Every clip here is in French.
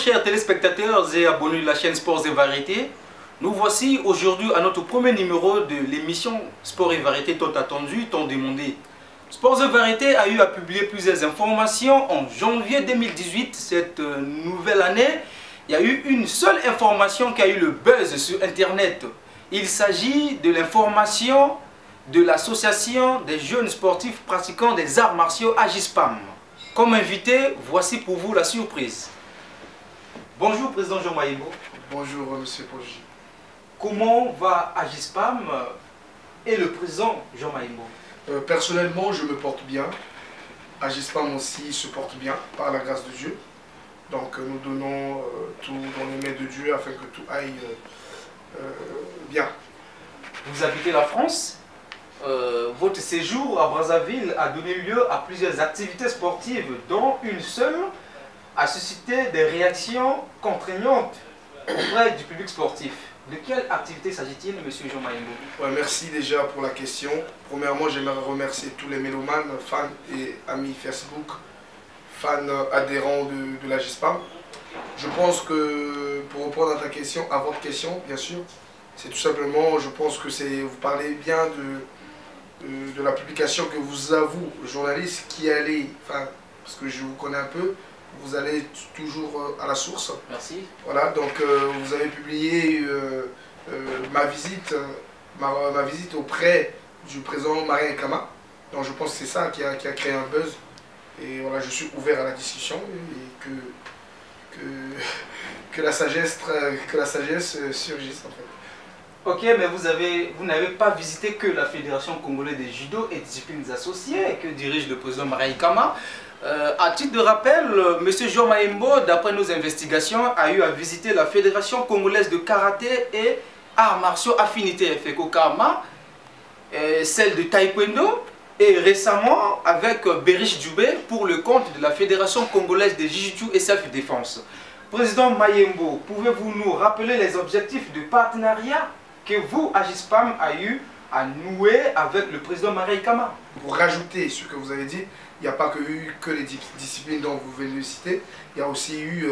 chers téléspectateurs et abonnés de la chaîne Sports et Variétés. Nous voici aujourd'hui à notre premier numéro de l'émission Sports et Variétés tant attendue, tant demandée. Sports et Variétés a eu à publier plusieurs informations en janvier 2018, cette nouvelle année. Il y a eu une seule information qui a eu le buzz sur Internet. Il s'agit de l'information de l'association des jeunes sportifs pratiquant des arts martiaux Agispam. Comme invité, voici pour vous la surprise. Bonjour Président Jean Maïbo. Bonjour Monsieur Poggi. Comment va Agispam et le Président Jean Maïbo? Personnellement, je me porte bien. Agispam aussi se porte bien, par la grâce de Dieu. Donc nous donnons tout dans les mains de Dieu afin que tout aille bien. Vous habitez la France. Votre séjour à Brazzaville a donné lieu à plusieurs activités sportives, dont une seule a suscité des réactions contraignantes auprès du public sportif. De quelle activité s'agit-il, Monsieur Jean Maïbo? Ouais, merci déjà pour la question. Premièrement, j'aimerais remercier tous les mélomanes, fans et amis Facebook, fans adhérents de l'Agispam. Je pense que, pour répondre à ta question, à votre question, bien sûr, c'est tout simplement, je pense que vous parlez bien de la publication que vous avoue, journaliste, qui allait, enfin, parce que je vous connais un peu, vous allez toujours à la source. Merci. Voilà, donc vous avez publié ma visite auprès du président Marien Kama. Donc je pense que c'est ça qui a créé un buzz. Et voilà, je suis ouvert à la discussion et que la sagesse surgisse en fait. Ok, mais vous n'avez pas visité que la Fédération congolaise des judo et disciplines associées que dirige le président Marien Kama. À titre de rappel, M. Jean Maïbo, d'après nos investigations, a eu à visiter la Fédération congolaise de karaté et arts martiaux affinité FECO-KAMA, celle de taekwondo, et récemment avec Berish Djoubé pour le compte de la Fédération congolaise de jiu-jitsu et self-défense. Président Maïbo, pouvez-vous nous rappeler les objectifs de partenariat que vous, Agispam, a eu à nouer avec le président Marien Kama? Pour rajouter ce que vous avez dit, il n'y a pas eu que les disciplines dont vous venez de citer, il y a aussi eu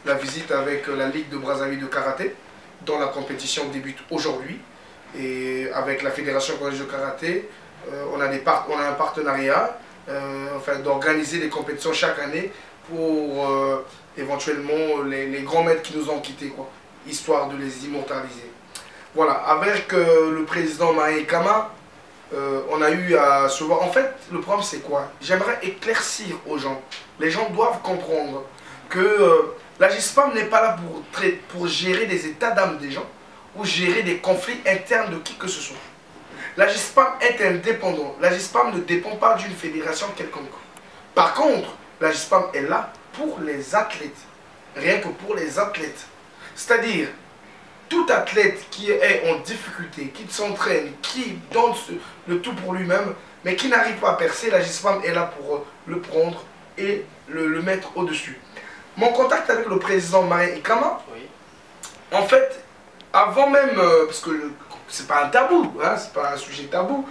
la visite avec la Ligue de Brazzaville de karaté, dont la compétition débute aujourd'hui. Et avec la Fédération congolaise de karaté, on a un partenariat enfin, d'organiser des compétitions chaque année pour éventuellement les grands maîtres qui nous ont quittés, quoi, histoire de les immortaliser. Voilà, avec le président Marien Kama, on a eu à se voir. En fait, le problème c'est quoi? J'aimerais éclaircir aux gens. Les gens doivent comprendre que l'Agispam n'est pas là pour gérer des états d'âme des gens ou gérer des conflits internes de qui que ce soit. L'Agispam est indépendant. L'Agispam ne dépend pas d'une fédération quelconque. Par contre, l'Agispam est là pour les athlètes. Rien que pour les athlètes. C'est-à-dire, tout athlète qui est en difficulté, qui s'entraîne, qui donne le tout pour lui-même, mais qui n'arrive pas à percer, l'Agispam est là pour le prendre et le mettre au-dessus. Mon contact avec le président Marien Kama, oui. En fait, avant même, parce que c'est pas un tabou, hein, c'est pas un sujet tabou,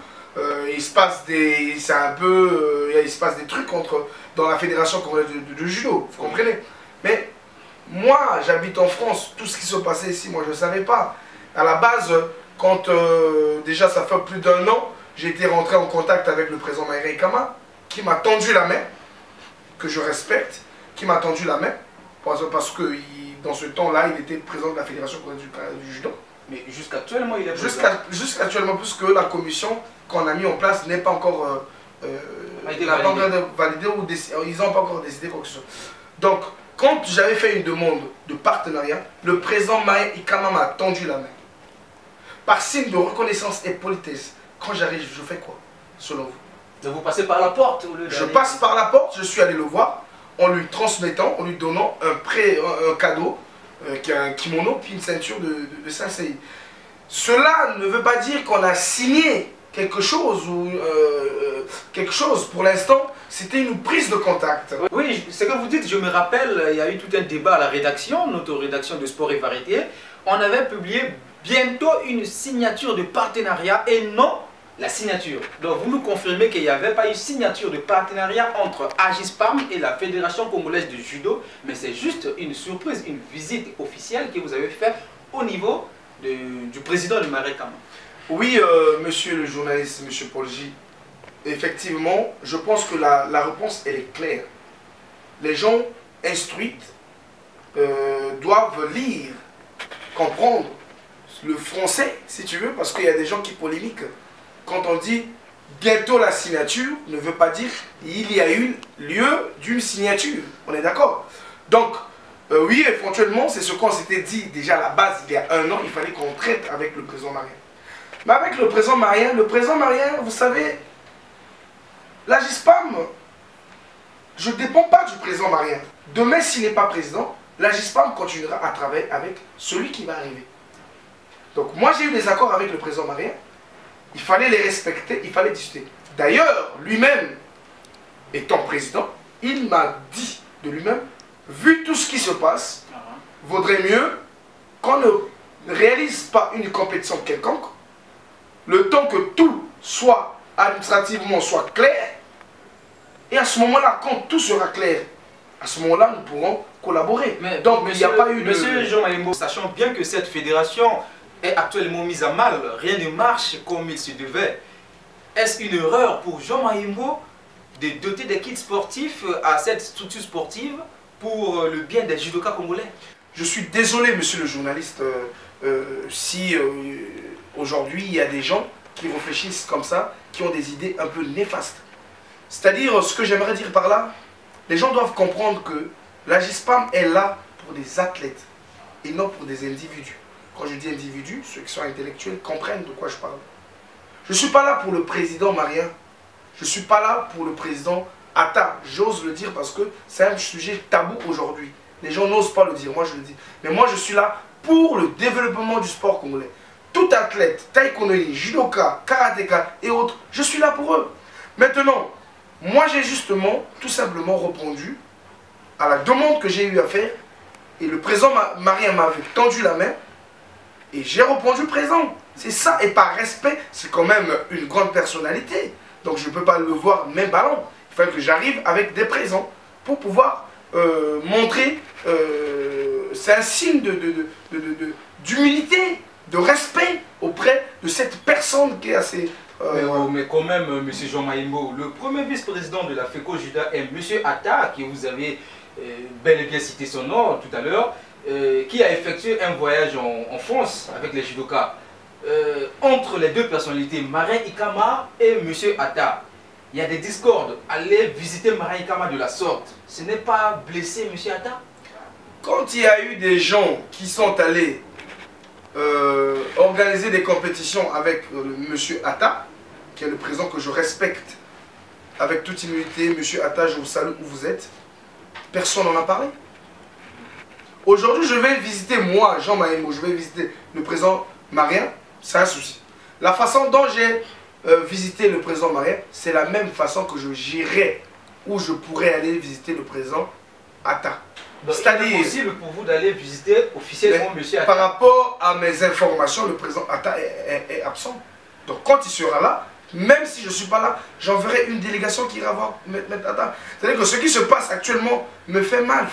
il se passe des trucs dans la fédération de judo, vous comprenez? Mais moi, j'habite en France, tout ce qui se passait ici, moi je ne savais pas. À la base, quand déjà ça fait plus d'1 an, j'ai été rentré en contact avec le président Marien Kama, qui m'a tendu la main, que je respecte, qui m'a tendu la main, parce que dans ce temps-là, il était président de la Fédération du judo. Mais jusqu'actuellement, il est président. Jusqu'actuellement, puisque la commission qu'on a mis en place n'est pas encore validée ou ils n'ont pas encore décidé quoi que ce soit. Donc, quand j'avais fait une demande de partenariat, le président Marien Kama m'a tendu la main. Par signe de reconnaissance et politesse, quand j'arrive, je fais quoi, selon vous? Donc vous passez par la porte? Je passe par la porte, je suis allé le voir, en lui transmettant, en lui donnant un cadeau, qui est un kimono, puis une ceinture de sensei. Cela ne veut pas dire qu'on a signé quelque chose ou quelque chose. Pour l'instant, c'était une prise de contact. Oui, ce que vous dites, je me rappelle, il y a eu tout un débat à la rédaction, notre rédaction de Sport et Variété. On avait publié bientôt une signature de partenariat et non la signature. Donc vous nous confirmez qu'il n'y avait pas eu signature de partenariat entre Agispam et la Fédération congolaise de judo, mais c'est juste une surprise, une visite officielle que vous avez faite au niveau du président de Marais Kama. Oui, monsieur le journaliste, monsieur Paul J. Effectivement, je pense que la réponse, elle est claire. Les gens instruits doivent lire, comprendre le français, si tu veux, parce qu'il y a des gens qui polémiquent. Quand on dit bientôt la signature, ne veut pas dire il y a eu lieu d'une signature. On est d'accord? Donc, oui, éventuellement, c'est ce qu'on s'était dit déjà à la base, il y a 1 an, il fallait qu'on traite avec le président Marien. Mais avec le président Marien, vous savez, l'Agispam, je ne dépends pas du président Marien. Demain, s'il n'est pas président, l'Agispam continuera à travailler avec celui qui va arriver. Donc moi, j'ai eu des accords avec le président Marien. Il fallait les respecter, il fallait discuter. D'ailleurs, lui-même, étant président, il m'a dit de lui-même, vu tout ce qui se passe, vaudrait mieux qu'on ne réalise pas une compétition quelconque, le temps que tout soit administrativement soit clair, et à ce moment-là, quand tout sera clair, à ce moment-là, nous pourrons collaborer. Mais donc, il n'y a pas eu de... Monsieur Jean Maïmbo, sachant bien que cette fédération est actuellement mise à mal, rien ne marche comme il se devait. Est-ce une erreur pour Jean Maïmbo de doter des kits sportifs à cette structure sportive pour le bien des judokas congolais? Je suis désolé, monsieur le journaliste, si aujourd'hui il y a des gens qui réfléchissent comme ça, qui ont des idées un peu néfastes. C'est-à-dire, ce que j'aimerais dire par là, les gens doivent comprendre que l'Agispam est là pour des athlètes et non pour des individus. Quand je dis individus, ceux qui sont intellectuels comprennent de quoi je parle. Je ne suis pas là pour le président Marien. Je ne suis pas là pour le président Atta. J'ose le dire parce que c'est un sujet tabou aujourd'hui. Les gens n'osent pas le dire, moi je le dis. Mais moi je suis là pour le développement du sport congolais. Tout athlète, taekwondo, judoka, karatéka et autres, je suis là pour eux. Maintenant, moi j'ai justement tout simplement répondu à la demande que j'ai eu à faire et le président Marien m'avait tendu la main et j'ai répondu présent. C'est ça, et par respect, c'est quand même une grande personnalité. Donc je ne peux pas le voir même ballon. Il fallait que j'arrive avec des présents pour pouvoir montrer, c'est un signe d'humilité, de respect auprès de cette personne qui est assez... Mais quand même, M. Jean Maïmbo, le premier vice-président de la FECO Juda est M. Atta, qui vous avez bel et bien cité son nom tout à l'heure, qui a effectué un voyage en France avec les judokas. Entre les deux personnalités, Marin Ikama et M. Atta, il y a des discordes. Aller visiter Marin Ikama de la sorte, ce n'est pas blesser M. Atta? Quand il y a eu des gens qui sont allés organiser des compétitions avec M. Atta, qui est le président que je respecte avec toute humilité, M. Atta, je vous salue où vous êtes, personne n'en a parlé. Aujourd'hui, je vais visiter, moi, Jean Maïmbo, je vais visiter le président Marien, c'est un souci. La façon dont j'ai visité le président Marien, c'est la même façon que j'irai où je pourrais aller visiter le président Atta. C'est-à-dire possible pour vous d'aller visiter officiellement M. Atta. Par rapport à mes informations, le président Atta est absent. Donc quand il sera là, même si je ne suis pas là, j'enverrai une délégation qui ira voir M. Atta. C'est-à-dire que ce qui se passe actuellement me fait mal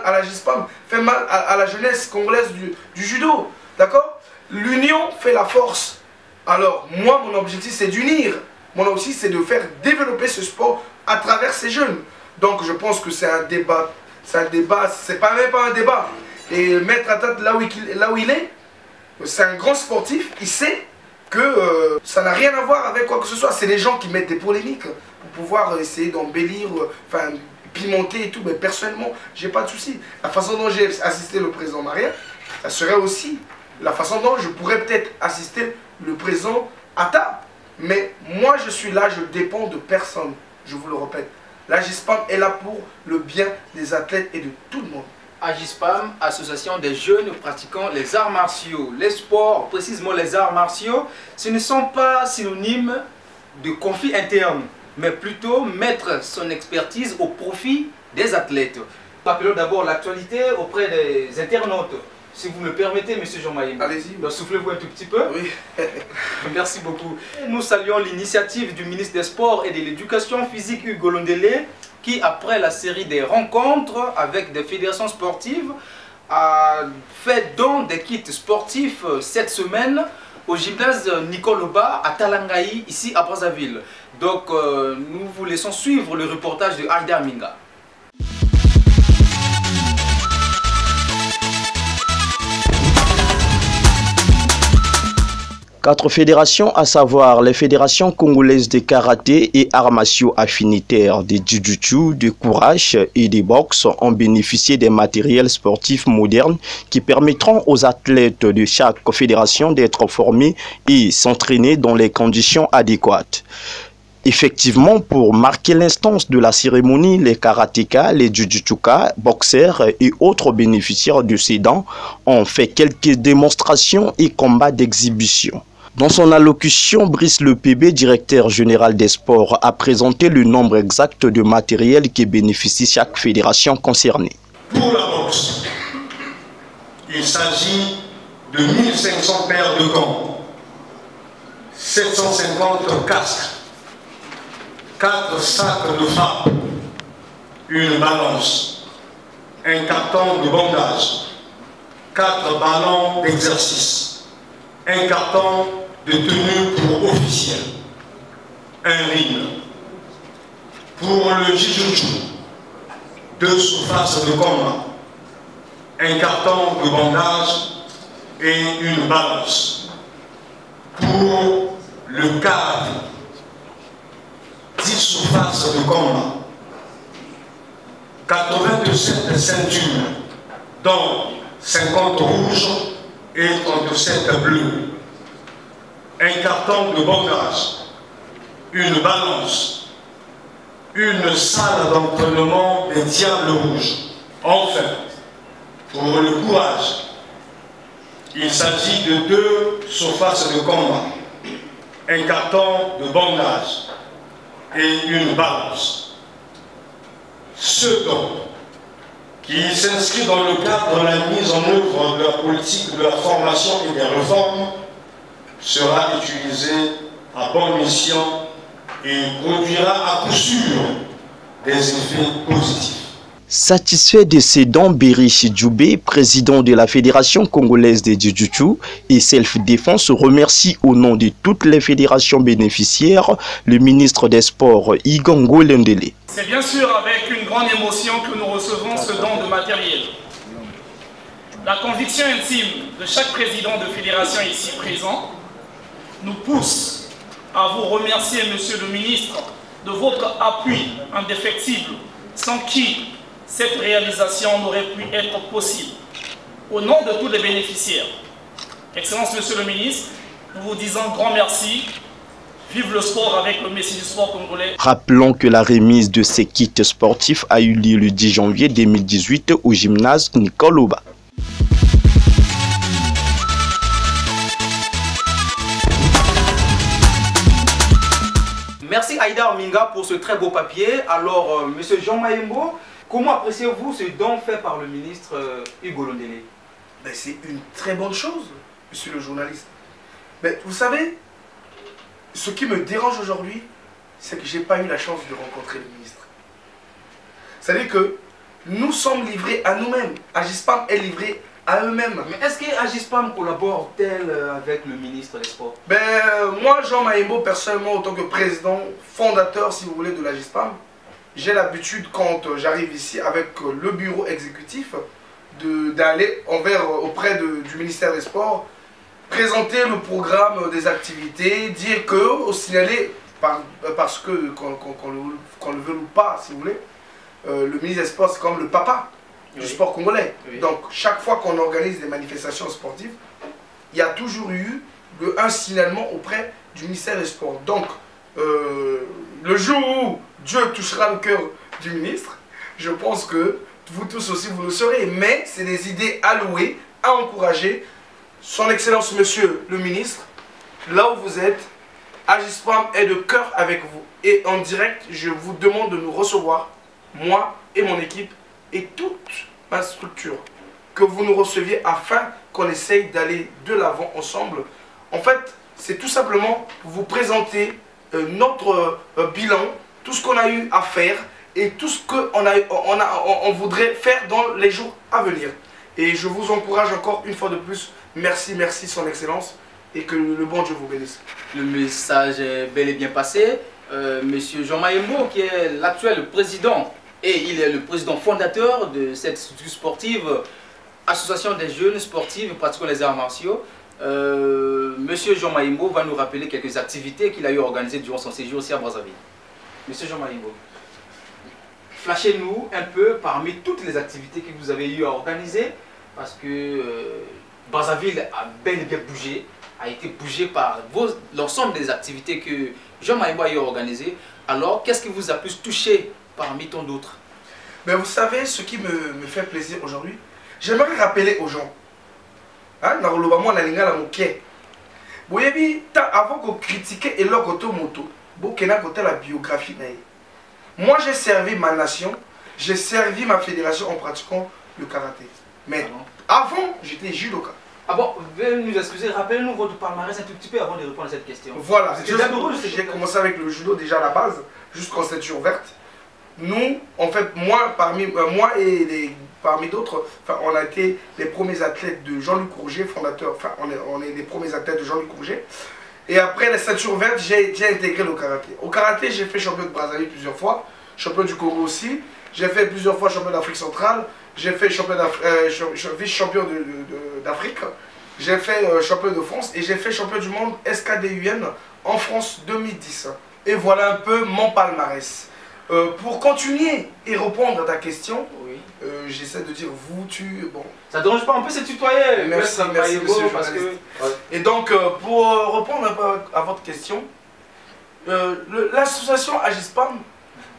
à la GISPAM, fait mal à la jeunesse congolaise du judo. D'accord? L'union fait la force. Alors moi, mon objectif c'est d'unir. Mon objectif c'est de faire développer ce sport à travers ces jeunes. Donc je pense que c'est un débat. C'est un débat, c'est même pas un débat. Et Maître Atta, là où il est, c'est un grand sportif, il sait que ça n'a rien à voir avec quoi que ce soit. C'est les gens qui mettent des polémiques pour pouvoir essayer d'embellir, enfin pimenter et tout. Mais personnellement, j'ai pas de souci. La façon dont j'ai assisté le président Marien, ça serait aussi la façon dont je pourrais peut-être assister le président Atta. Mais moi, je suis là, je dépends de personne. Je vous le répète. L'Agispam est là pour le bien des athlètes et de tout le monde. Agispam, association des jeunes pratiquant les arts martiaux. Les sports, précisément les arts martiaux, ce ne sont pas synonymes de conflit interne, mais plutôt mettre son expertise au profit des athlètes. Rappelons d'abord l'actualité auprès des internautes. Si vous me permettez, M. Jean Mayembo. Allez-y. Donc, soufflez-vous un tout petit peu. Oui. Merci beaucoup. Nous saluons l'initiative du ministre des Sports et de l'Éducation physique Hugo Londélé qui, après la série des rencontres avec des fédérations sportives, a fait don des kits sportifs cette semaine au gymnase Nicole Oba à Talangaï, ici à Brazzaville. Donc, nous vous laissons suivre le reportage de Aïda Minga. 4 fédérations, à savoir les fédérations congolaises de karaté et arts martiaux affinitaires, de jiu-jitsu, de courage et de boxe, ont bénéficié des matériels sportifs modernes qui permettront aux athlètes de chaque fédération d'être formés et s'entraîner dans les conditions adéquates. Effectivement, pour marquer l'instance de la cérémonie, les karatékas, les jujutsukas, boxeurs et autres bénéficiaires de ces dons ont fait quelques démonstrations et combats d'exhibition. Dans son allocution, Brice Lepébé, directeur général des sports, a présenté le nombre exact de matériel qui bénéficie chaque fédération concernée. Pour la boxe, il s'agit de 1500 paires de gants, 750 casques, 4 sacs de frappe, une balance, un carton de bandage, 4 ballons d'exercice, un carton de tenue pour officiels, un ring. Pour le jiu-jitsu, 2 surfaces de combat, un carton de bandage et une balance. Pour le karaté, 10 surfaces de combat, 87 ceintures, dont 50 rouges et 37 bleus, un carton de bandage, une balance, une salle d'entraînement des diables rouges. Enfin, pour le courage, il s'agit de 2 surfaces de combat, un carton de bandage et une balance. Ce don, qui s'inscrit dans le cadre de la mise en œuvre de la politique de la formation et des réformes, sera utilisé à bon escient et produira à coup sûr des effets positifs. Satisfait de ces dons, Berichi Djoubé, président de la Fédération congolaise de Jiu-Jitsu et Self-Défense, remercie au nom de toutes les fédérations bénéficiaires le ministre des Sports, Hugo Londélé. C'est bien sûr avec une grande émotion que nous recevons ce don de matériel. La conviction intime de chaque président de fédération ici présent nous pousse à vous remercier, Monsieur le ministre, de votre appui indéfectible, sans qui cette réalisation n'aurait pu être possible. Au nom de tous les bénéficiaires, Excellence Monsieur le ministre, nous vous disons grand merci. Vive le sport avec le Messie du sport congolais. Rappelons que la remise de ces kits sportifs a eu lieu le 10 janvier 2018 au gymnase Nicole Oba. Merci Aïda Minga pour ce très beau papier. Alors, Monsieur Jean Mayembo, comment appréciez-vous ce don fait par le ministre Hugo Londélé? C'est une très bonne chose, monsieur le journaliste. Mais vous savez, ce qui me dérange aujourd'hui, c'est que je n'ai pas eu la chance de rencontrer le ministre. C'est-à-dire que nous sommes livrés à nous-mêmes. Agispam est livré à eux-mêmes. Mais est-ce que Agispam collabore-t-elle avec le ministre des Sports? Moi, Jean Mayembo, personnellement, en tant que président, fondateur, si vous voulez, de l'Agispam, j'ai l'habitude, quand j'arrive ici avec le bureau exécutif, d'aller auprès du ministère des Sports, présenter le programme des activités, dire que, signaler, parce que, qu'on le veut ou pas, si vous voulez, le ministre des Sports, c'est comme le papa du sport congolais. Oui. Donc, chaque fois qu'on organise des manifestations sportives, il y a toujours eu un signalement auprès du ministère des Sports. Donc, le jour où Dieu touchera le cœur du ministre, je pense que vous tous aussi, vous le saurez. Mais c'est des idées à louer, à encourager. Son Excellence, Monsieur le ministre, là où vous êtes, Agispam est de cœur avec vous. Et en direct, je vous demande de nous recevoir, moi et mon équipe, et toute ma structure. que vous nous receviez afin qu'on essaye d'aller de l'avant ensemble. En fait, c'est tout simplement vous présenter notre bilan, tout ce qu'on a eu à faire et tout ce qu'on voudrait faire dans les jours à venir. Et je vous encourage encore une fois de plus, merci, merci son excellence, et que le bon Dieu vous bénisse. Le message est bel et bien passé. Monsieur Jean Mayembo, qui est l'actuel président, et il est le président fondateur de cette structure sportive, Association des jeunes sportifs pratiquant les arts martiaux. Monsieur Jean Mayembo va nous rappeler quelques activités qu'il a eu organisées durant son séjour ici à Brazzaville. Monsieur Jean Mayembo, flashez-nous un peu parmi toutes les activités que vous avez eu à organiser, parce que Brazzaville a bel et bien bougé, a été bougé par l'ensemble des activités que Jean Mayembo a eu organisées. Alors, qu'est-ce qui vous a plus touché parmi tant d'autres? Ben, vous savez, ce qui me fait plaisir aujourd'hui, j'aimerais rappeler aux gens, hein, avant qu'on critique et leur moto, la biographie. Moi, j'ai servi ma nation, j'ai servi ma fédération en pratiquant le karaté. Mais avant, j'étais judoka. Ah bon, veuillez nous excuser, rappelez-nous votre palmarès un tout petit peu avant de répondre à cette question. Voilà, j'ai commencé avec le judo déjà à la base, jusqu'en ceinture verte. Nous, en fait, moi et parmi d'autres, enfin, on a été les premiers athlètes de Jean-Luc Courget, fondateur, enfin, on est les premiers athlètes de Jean-Luc Courget. Et après la ceinture verte, j'ai intégré le karaté. Au karaté, j'ai fait champion de Brazzaville plusieurs fois, champion du Congo aussi. J'ai fait plusieurs fois champion d'Afrique centrale. J'ai fait vice-champion d'Afrique. J'ai fait champion de France et j'ai fait champion du monde SKDUN en France 2010. Et voilà un peu mon palmarès. Pour continuer et répondre à ta question, oui. J'essaie de dire vous, tu... Bon. Ça ne dérange pas, on peut se tutoyer. Merci, merci monsieur parce que... Et donc, pour répondre un peu à votre question, l'association Agispam,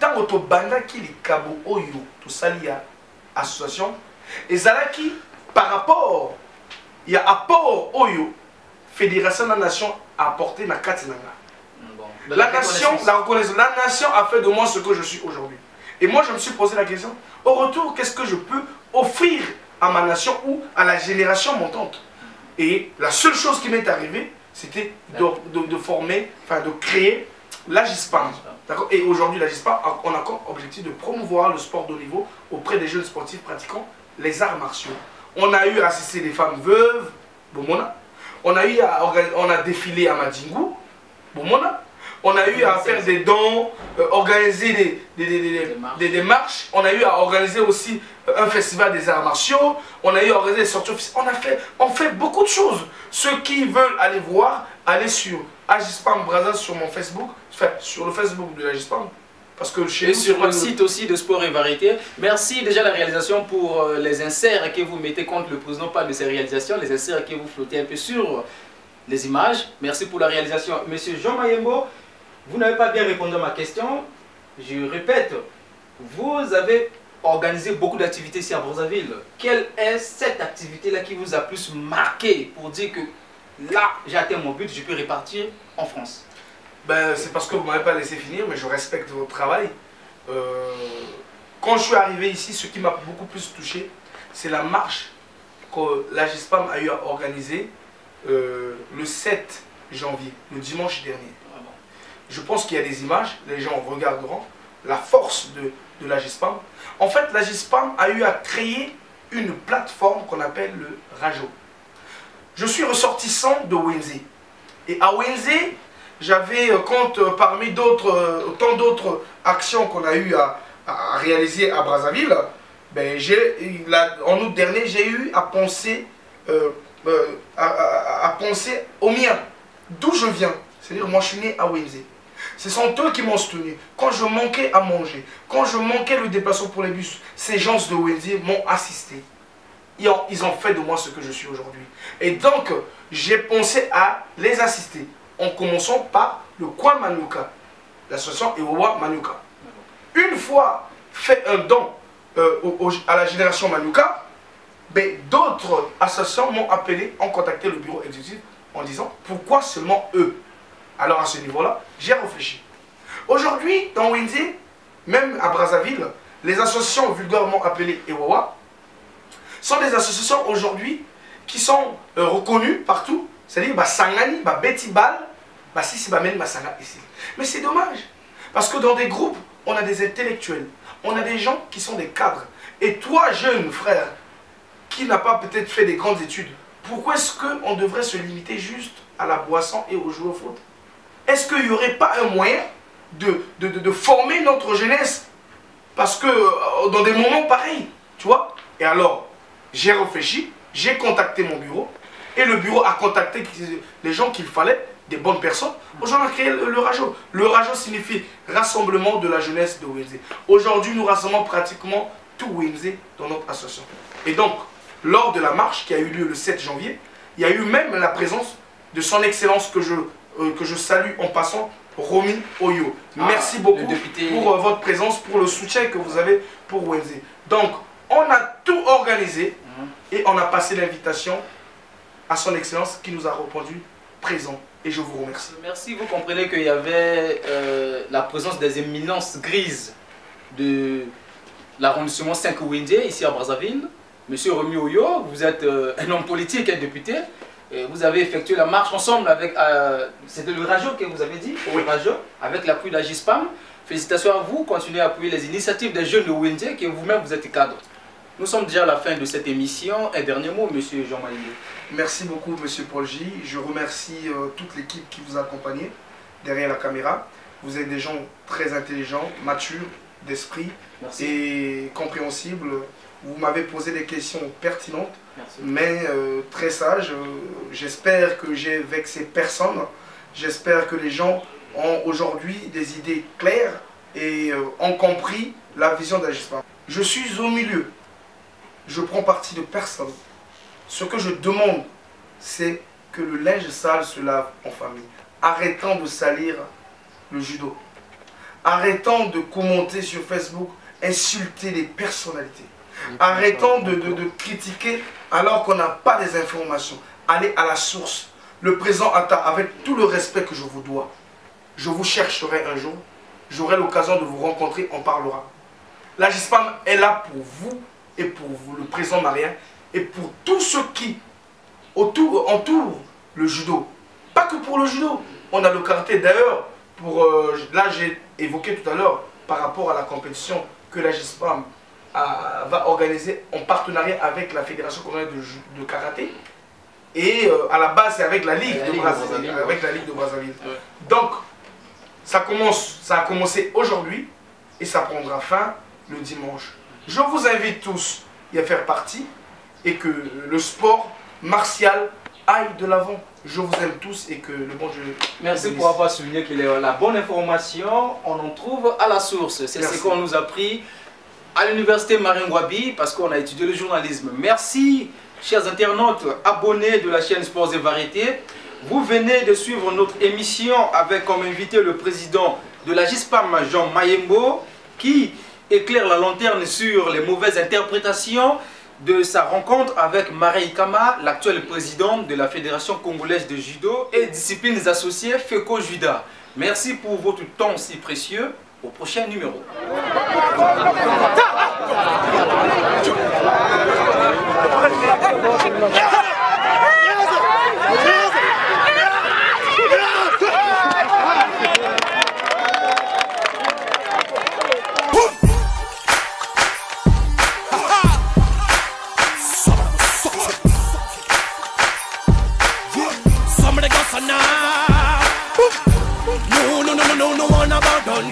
tant que banda qui est Kabo Oyo, tout ça lié à l'association, et Zalaki, par rapport, il y a apport Oyo, Fédération de la Nation a apporté na Katinanga. La nation a fait de moi ce que je suis aujourd'hui. Et moi, je me suis posé la question, au retour, qu'est-ce que je peux offrir à ma nation ou à la génération montante? Et la seule chose qui m'est arrivée, c'était de former, enfin de créer l'Agispam. Et aujourd'hui, l'Agispam, on a comme objectif de promouvoir le sport de haut niveau auprès des jeunes sportifs pratiquant les arts martiaux. On a eu à assister des femmes veuves, Bomona. On a défilé à Madjingu, Bomona. On a eu à faire des dons, organiser des marches. On a eu à organiser aussi un festival des arts martiaux. On a eu à organiser des sorties officielles. On fait beaucoup de choses. Ceux qui veulent aller voir, allez sur Agispam Brazzaville sur mon Facebook, enfin sur le Facebook de l'Agispam. Parce que chez nous, sur le site aussi de Sport et Variété. Merci déjà la réalisation pour les inserts que vous mettez contre le président parle de ces réalisations, les inserts que vous flottez un peu sur les images. Merci pour la réalisation. Monsieur Jean Mayembo, vous n'avez pas bien répondu à ma question. Je répète, vous avez organisé beaucoup d'activités ici à Brazzaville. Quelle est cette activité-là qui vous a plus marqué pour dire que là, j'ai atteint mon but, je peux repartir en France? Ben, c'est parce que vous ne m'avez pas laissé finir, mais je respecte votre travail. Quand je suis arrivé ici, ce qui m'a beaucoup plus touché, c'est la marche que l'Agispam a eu à organiser le 7 janvier, le dimanche dernier. Je pense qu'il y a des images, les gens regarderont la force de l'Agispam. En fait, l'Agispam a eu à créer une plateforme qu'on appelle le Rajo. Je suis ressortissant de Wenze. Et à Wenze, j'avais, parmi tant d'autres actions qu'on a eu à réaliser à Brazzaville, ben, en août dernier, j'ai eu à penser au mien, d'où je viens. C'est-à-dire, moi, je suis né à Wenze. Ce sont eux qui m'ont soutenu. Quand je manquais à manger, quand je manquais le déplacement pour les bus, ces gens de Wenze m'ont assisté. Ils ont fait de moi ce que je suis aujourd'hui. Et donc, j'ai pensé à les assister. En commençant par le Kwan Manuka, l'association Ewawa Manuka. Une fois fait un don à la génération Manuka, ben, d'autres associations m'ont appelé, ont contacté le bureau exécutif en disant pourquoi seulement eux. Alors à ce niveau-là, j'ai réfléchi. Aujourd'hui, dans Wenze, même à Brazzaville, les associations vulgairement appelées Ewawa sont des associations aujourd'hui qui sont reconnues partout. C'est-à-dire, Sangani, Betibal, Sisi, Bamen, Masanga, ici. Mais c'est dommage. Parce que dans des groupes, on a des intellectuels. On a des gens qui sont des cadres. Et toi, jeune frère, qui n'a pas peut-être fait des grandes études, pourquoi est-ce qu'on devrait se limiter juste à la boisson et au jeu au foot? Est-ce qu'il n'y aurait pas un moyen de former notre jeunesse? Parce que dans des moments pareils, tu vois. Et alors, j'ai réfléchi, j'ai contacté mon bureau, et le bureau a contacté les gens qu'il fallait, des bonnes personnes. Aujourd'hui, on a créé le RAJO. Le RAJO signifie Rassemblement de la jeunesse de Wenzé. Aujourd'hui, nous rassemblons pratiquement tout Wenzé dans notre association. Et donc, lors de la marche qui a eu lieu le 7 janvier, il y a eu même la présence de son excellence que je salue en passant, Romy Oyo. Merci beaucoup pour votre présence, pour le soutien que vous avez pour Wenzé. Donc, on a tout organisé et on a passé l'invitation à son excellence qui nous a répondu présent. Et je vous remercie. Merci. Vous comprenez qu'il y avait la présence des éminences grises de l'arrondissement 5 Wenzé, ici à Brazzaville. Monsieur Romy Oyo, vous êtes un homme politique, un député. Et vous avez effectué la marche ensemble avec... C'était le RAJO que vous avez dit? Oui. Le RAJO, avec l'appui de la GISPAM. Félicitations à vous. Continuez à appuyer les initiatives des jeunes de Wenzé, que vous-même vous êtes cadre. Nous sommes déjà à la fin de cette émission. Un dernier mot, monsieur Jean Maïmbo. Merci beaucoup, monsieur Paul J. Je remercie toute l'équipe qui vous a accompagné derrière la caméra. Vous êtes des gens très intelligents, matures, d'esprit et compréhensibles. Vous m'avez posé des questions pertinentes, mais très sages. J'espère que j'ai vexé personne. J'espère que les gens ont aujourd'hui des idées claires et ont compris la vision d'Agispa. Je suis au milieu. Je prends parti de personne. Ce que je demande, c'est que le linge sale se lave en famille. Arrêtons de salir le judo. Arrêtons de commenter sur Facebook, insulter les personnalités. Arrêtons de critiquer alors qu'on n'a pas des informations. Allez à la source. Le président Atta, avec tout le respect que je vous dois, je vous chercherai un jour. J'aurai l'occasion de vous rencontrer, on parlera. La GISPAM est là pour vous et pour vous, le président Marien, et pour tous ceux qui entourent le judo. Pas que pour le judo. On a le karaté d'ailleurs. Là, j'ai évoqué tout à l'heure par rapport à la compétition que la GISPAM va organiser en partenariat avec la Fédération congolaise de karaté. Et à la base, c'est avec la Ligue de Brazzaville. Ouais. Donc, ça a commencé aujourd'hui et ça prendra fin le dimanche. Je vous invite tous à faire partie et que le sport martial aille de l'avant. Je vous aime tous et que le bon Dieu... Merci pour avoir souligné que la bonne information, on en trouve à la source. C'est ce qu'on nous a appris à l'université Marien Ngouabi parce qu'on a étudié le journalisme. Merci, chers internautes, abonnés de la chaîne Sports et Variétés. Vous venez de suivre notre émission avec comme invité le président de la GISPAM, Jean Maïmbo, qui éclaire la lanterne sur les mauvaises interprétations de sa rencontre avec Marie Kama, l'actuelle présidente de la Fédération congolaise de judo et disciplines associées FECO Juda. Merci pour votre temps si précieux. Au prochain numéro.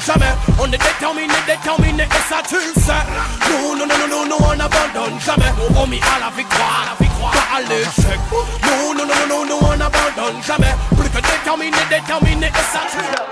Jamais, on est déterminé et ça tu le sais. Nous, on n'abandonne jamais. Nous remis à la victoire, pas à l'échec. Nous, on n'abandonne jamais. Plus que déterminé et ça tu le sais.